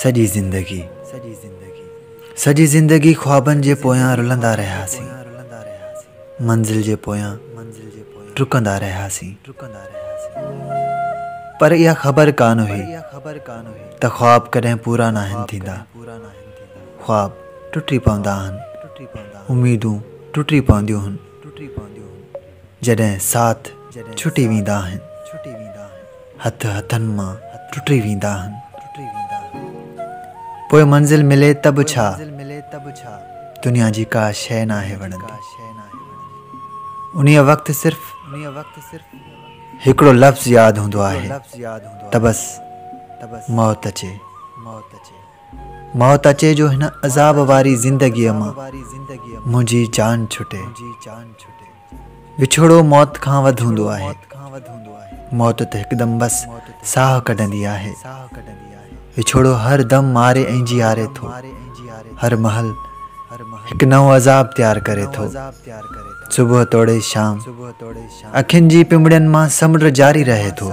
सॼी ज़िंदगी ख्वाबनि जे पोयां रुलंदा रहियासीं, मंज़िल जे पोयां डुकंदा रहियासीं। पर इहा ख़बर कान हुई त ख्वाब कॾहिं पूरा न आहिनि थींदा। ख्वाब टुटी पवंदा आहिनि, उम्मीदूं टुटी पवंदियूं आहिनि, जॾहिं साथ छुटी वेंदा आहिनि, हथ हथनि मां टुटी वेंदा आहिनि। पोइ मंज़िल मिले त बि छा, दुनिया जी का शइ नाहे वणंदी। उन्हीअ वक़्तु सिर्फ़ हिकिड़ो लफ़्ज़ यादि हूंदो आहे त बसि मौत अचे जो हिन अज़ाब वारी ज़िंदगीअ मां मुंहिंजी जान छुटे। विछोड़ो मौत खां वधि हूंदो आहे। मौत त हिकदमि बसि साह कढंदी आहे। विछोड़ो हर दम मारे ऐं जीआरे थो, हर महल हिकु नओं अज़ाब तैयार करे थो। सुबुह तोड़े शाम अखियुनि जी पिमड़ियुनि मां समुंड जारी रहे थो।